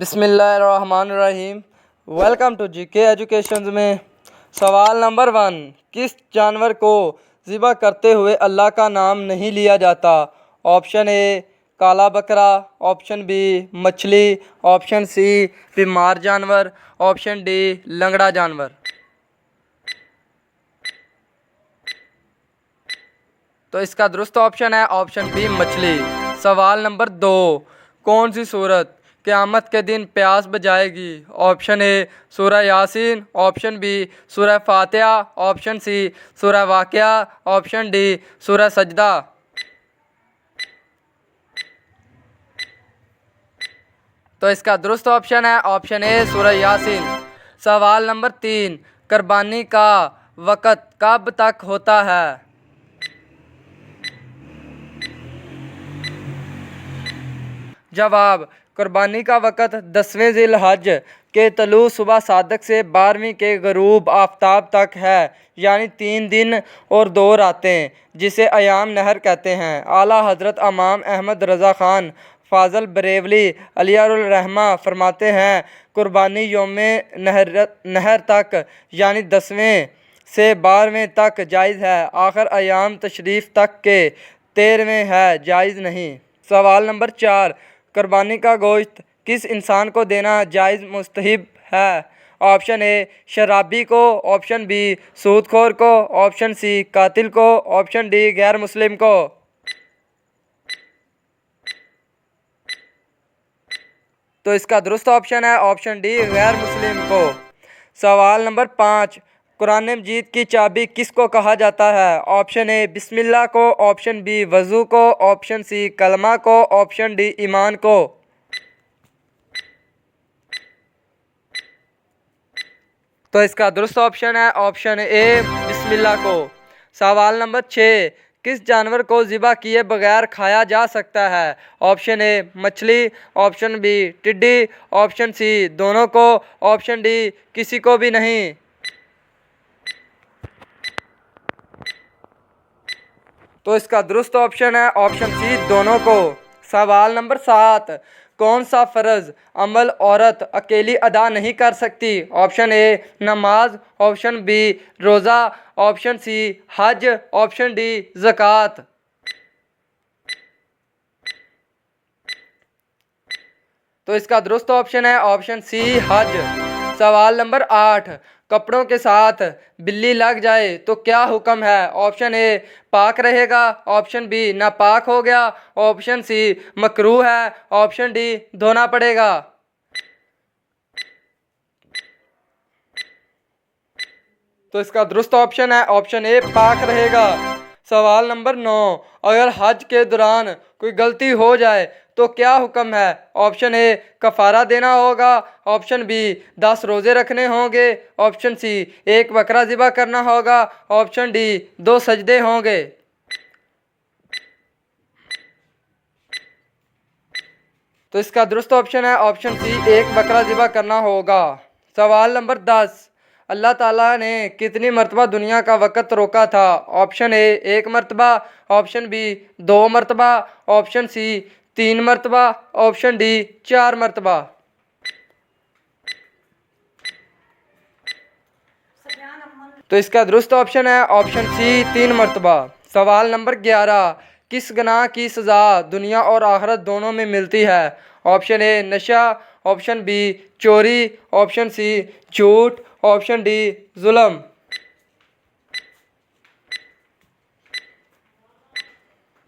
बिस्मिल्लाहिर्रहमानिर्रहीम। Welcome to GK education में सवाल नंबर 1, किस जानवर को ज़िबा करते हुए अल्लाह का नाम नहीं लिया जाता? ऑप्शन ए काला बकरा, ऑप्शन बी मछली, ऑप्शन सी बीमार जानवर, ऑप्शन डी लंगड़ा जानवर। तो इसका दुरुस्त ऑप्शन है ऑप्शन बी मछली। सवाल नंबर 2, कौन सी सूरत क़यामत के दिन प्यास बुझाएगी? ऑप्शन ए सूरह यासीन, ऑप्शन बी सूरह फातिहा, ऑप्शन सी सूरह वाक़िया, ऑप्शन डी सूरह सजदा। तो इसका दुरुस्त ऑप्शन है ऑप्शन ए सूरह यासीन। सवाल नंबर 3, कुर्बानी का वक़्त कब तक होता है? जवाब, कुर्बानी का वक़्त 10वें ज़िल-हज के तलू सुबह सादक से 12वीं के ग़रूब आफ्ताब तक है, यानी 3 दिन और 2 रातें, जिसे अयाम नहर कहते हैं। आला हज़रत इमाम अहमद रज़ा ख़ान फ़ाज़ल बरेलवी अलैहिर्रहमा फरमाते हैं, कुर्बानी यौम नहर तक यानी 10वें से 12वें तक जायज़ है, आखिर अयाम तशरीफ़ तक के 13वें है जायज़ नहीं। सवाल नंबर 4, कुर्बानी का गोश्त किस इंसान को देना जायज़ मुस्तहब है? ऑप्शन ए शराबी को, ऑप्शन बी सूदखोर को, ऑप्शन सी कातिल को, ऑप्शन डी गैर मुस्लिम को। तो इसका दुरुस्त ऑप्शन है ऑप्शन डी गैर मुस्लिम को। सवाल नंबर 5, कुरान मजीद की चाबी किसको कहा जाता है? ऑप्शन ए बिस्मिल्लाह को, ऑप्शन बी वज़ू को, ऑप्शन सी कलमा को, ऑप्शन डी ईमान को। तो इसका दुरुस्त ऑप्शन है ऑप्शन ए बिस्मिल्लाह को। सवाल नंबर 6, किस जानवर को ज़िबा किए बगैर खाया जा सकता है? ऑप्शन ए मछली, ऑप्शन बी टिड्डी, ऑप्शन सी दोनों को, ऑप्शन डी किसी को भी नहीं। तो इसका दुरुस्त ऑप्शन है ऑप्शन सी दोनों को। सवाल नंबर 7, कौन सा फ़र्ज़ अमल औरत अकेली अदा नहीं कर सकती? ऑप्शन ए नमाज, ऑप्शन बी रोज़ा, ऑप्शन सी हज, ऑप्शन डी ज़कात। तो इसका दुरुस्त ऑप्शन है ऑप्शन सी हज। सवाल नंबर 8, कपड़ों के साथ बिल्ली लग जाए तो क्या हुक्म है? ऑप्शन ए पाक रहेगा, ऑप्शन बी नापाक हो गया, ऑप्शन सी मकरूह है, ऑप्शन डी धोना पड़ेगा। तो इसका दुरुस्त ऑप्शन है ऑप्शन ए पाक रहेगा। सवाल नंबर 9, अगर हज के दौरान कोई गलती हो जाए तो क्या हुक्म है? ऑप्शन ए कफ़ारा देना होगा, ऑप्शन बी 10 रोज़े रखने होंगे, ऑप्शन सी 1 बकरा ज़िबा करना होगा, ऑप्शन डी 2 सजदे होंगे। तो इसका दुरुस्त ऑप्शन है ऑप्शन सी 1 बकरा ज़िबा करना होगा। सवाल नंबर 10, अल्लाह ताला ने कितनी मरतबा दुनिया का वक़्त रोका था? ऑप्शन ए 1 मरतबा, ऑप्शन बी 2 मरतबा, ऑप्शन सी 3 मरतबा, ऑप्शन डी 4 मरतबा। तो इसका दुरुस्त ऑप्शन है ऑप्शन सी 3 मरतबा। सवाल नंबर 11, किस गुनाह की सज़ा दुनिया और आखिरत दोनों में मिलती है? ऑप्शन ए नशा, ऑप्शन बी चोरी, ऑप्शन सी झूठ, ऑप्शन डी जुल्म।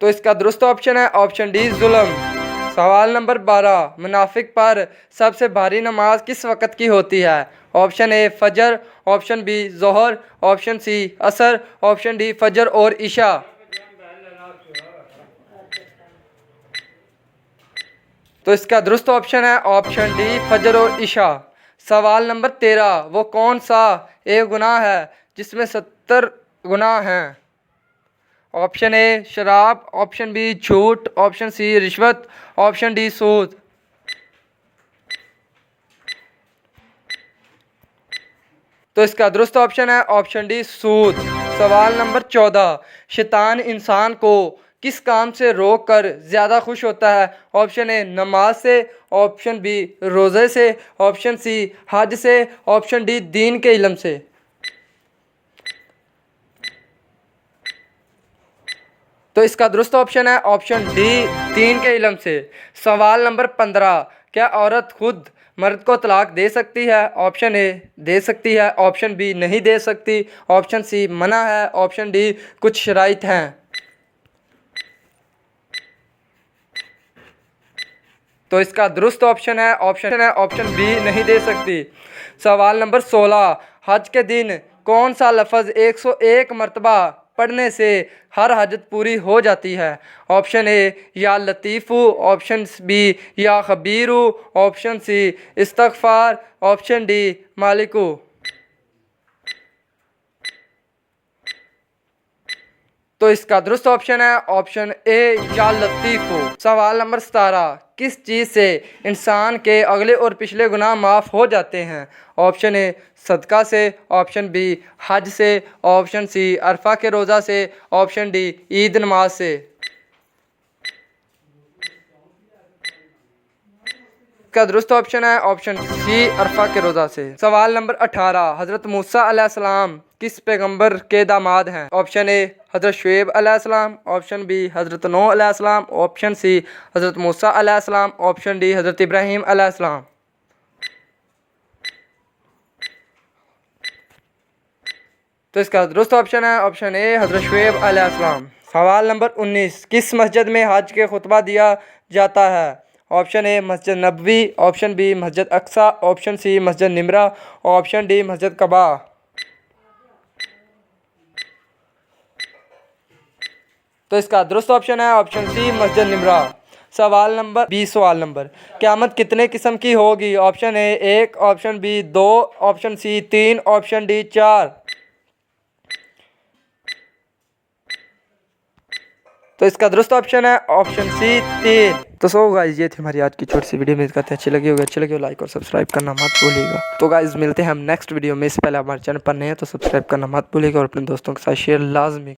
तो इसका दुरुस्त ऑप्शन है ऑप्शन डी जुल्म। सवाल नंबर 12, मुनाफिक पर सबसे भारी नमाज किस वक़्त की होती है? ऑप्शन ए फजर, ऑप्शन बी ज़ोहर, ऑप्शन सी असर, ऑप्शन डी फजर और इशा। तो इसका दुरुस्त ऑप्शन है ऑप्शन डी फजर और इशा। सवाल नंबर 13, वो कौन सा एक गुनाह है जिसमें 70 गुनाह हैं? ऑप्शन ए शराब, ऑप्शन बी झूठ, ऑप्शन सी रिश्वत, ऑप्शन डी सूद। तो इसका दुरुस्त ऑप्शन है ऑप्शन डी सूद। सवाल नंबर 14, शैतान इंसान को किस काम से रोक कर ज़्यादा खुश होता है? ऑप्शन ए नमाज से, ऑप्शन बी रोज़े से, ऑप्शन सी हज से, ऑप्शन डी दीन के इल्म से। तो इसका दुरुस्त ऑप्शन है ऑप्शन डी दीन के इल्म से। सवाल नंबर 15, क्या औरत खुद मर्द को तलाक दे सकती है? ऑप्शन ए दे सकती है, ऑप्शन बी नहीं दे सकती, ऑप्शन सी मना है, ऑप्शन डी कुछ शराइत हैं। तो इसका दुरुस्त ऑप्शन है ऑप्शन बी नहीं दे सकती। सवाल नंबर 16, हज के दिन कौन सा लफ्ज़ 101 मरतबा पढ़ने से हर हजत पूरी हो जाती है? ऑप्शन ए या लतीफ़ू, ऑप्शन बी या खबीरू, ऑप्शन सी इस्तग़फ़ार, ऑप्शन डी मालिकू। तो इसका दुरुस्त ऑप्शन है ऑप्शन ए या लतीफ़ू। सवाल नंबर 17, किस चीज़ से इंसान के अगले और पिछले गुनाह माफ़ हो जाते हैं? ऑप्शन ए सदका से, ऑप्शन बी हज से, ऑप्शन सी अरफा के रोज़ा से, ऑप्शन डी ईद नमाज से। इसका दुरुस्त ऑप्शन है ऑप्शन सी अरफा के रोज़ा से। सवाल नंबर 18, हज़रत मूसा अलैहिस्सलाम किस पैगंबर के दामाद हैं? ऑप्शन ए हज़रत शुएब अलैहिस्सलाम, ऑप्शन बी हज़रत नूह अलैहिस्सलाम, ऑप्शन सी हज़रत मूसा अलैहिस्सलाम, ऑप्शन डी हज़रत इब्राहीम अलैहिस्सलाम। तो इसका दुरुस्त ऑप्शन है ऑप्शन ए हज़रत शुएब अलैहिस्सलाम। सवाल नंबर 19, किस मस्जिद में हज के खुतबा दिया जाता है? ऑप्शन ए मस्जिद नबवी, ऑप्शन बी मस्जिद अक्सा, ऑप्शन सी मस्जिद निमरा, ऑप्शन डी मस्जिद कबा। तो इसका दुरुस्त ऑप्शन है ऑप्शन सी मस्जिद निमरा। सवाल नंबर 20, क़यामत कितने किस्म की होगी? Option A 1, option B 2, option C 3, option D 4। तो इसका दुरुस्त ऑप्शन है ऑप्शन सी 3। तो सो गाइस ये थी हमारी आज की छोटी सी वीडियो। उम्मीद करते हैं अच्छी लगी हो लाइक और सब्सक्राइब करना मत भूलिएगा। तो गाइस मिलते हैं हम नेक्स्ट वीडियो में। इससे पहले हमारे चैनल पर नए हैं तो सब्सक्राइब करना मत भूलिएगा और अपने दोस्तों के साथ शेयर लाजमी